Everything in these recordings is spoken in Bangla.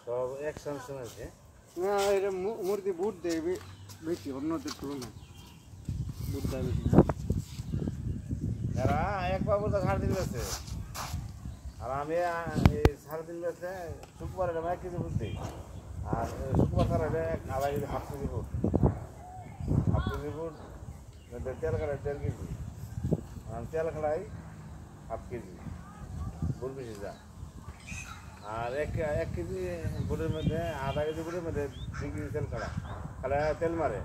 সব এক সংশন আছে না এটা মুরগি বুট দেয় বেশি অন্যদের তুলনায় বুট দেয় বেশি এরা এক বাবু তো 3.5 বেছে আর আমি 3.5 বেছে শুক্রবার এটা 1 কেজি বুট দিই আর শুক্রবার ছাড়া এটা আধা কেজি 1/2 কেজি বুট 1/2 কেজি বুট তেল কাটাই 1.5 কেজি আর তেল কাটাই 1/2 কেজি বুট বেশি যা আর এক কেজি বুটের মধ্যে আধা কেজি বুটের মধ্যে 2 কেজি তেল কাটা কাটা তেল মারে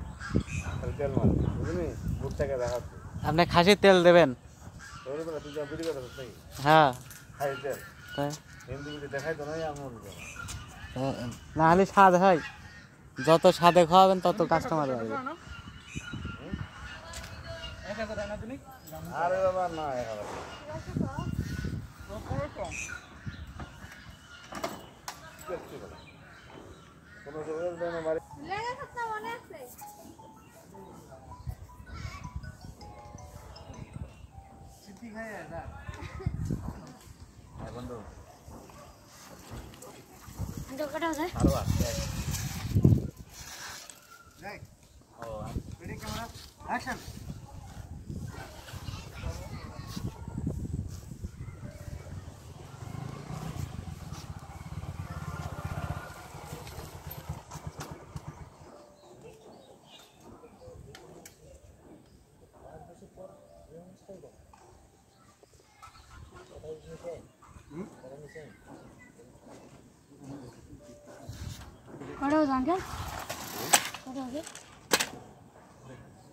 তেল মারে বুঝলি বুটটাকে দেখাচ্ছে আপনি খাসির তেল দেবেন তুই যা বিড়ি কথা নাকি হ্যাঁ খাসির তেল হিন্দি বিড়ি দেখাই তো নাই আমি না হলে স্বাদ হয় যত স্বাদে খাওয়াবেন তত কাস্টমার বাড়বে আরে বাবা না কোনো জোগাড় দেয় না মারে সিদ্ধি খাই না বন্ধু দোকানটা আছে আরো আছে যাই ও রেডি ক্যামেরা অ্যাকশন কটা বাজে আঙ্কেল কটা বাজে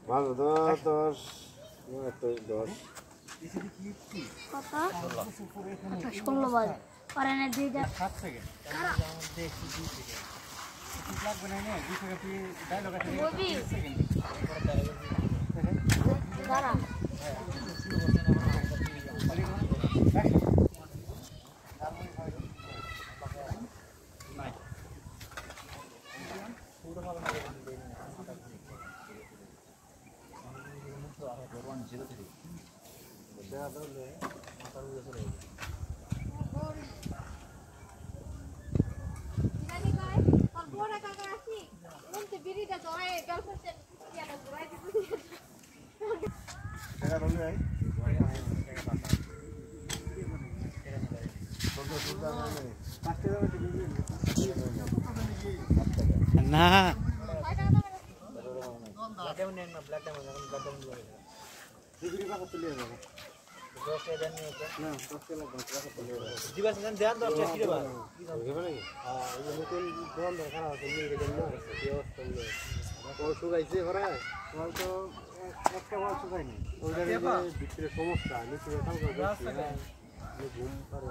মাল 10 কত আচ্ছা 16 বাজে পারেনের দিয়ে যা 7 সেকেন্ড দেখি 2 সেকেন্ড ঠিক লাগবে না 2 সেকেন্ড তুই ডায়লগ আছে 30 সেকেন্ড দাঁড়া না একটা বল শুকায়নি ওইটার ভিতরে সমস্যা নিচে ঘুম পারে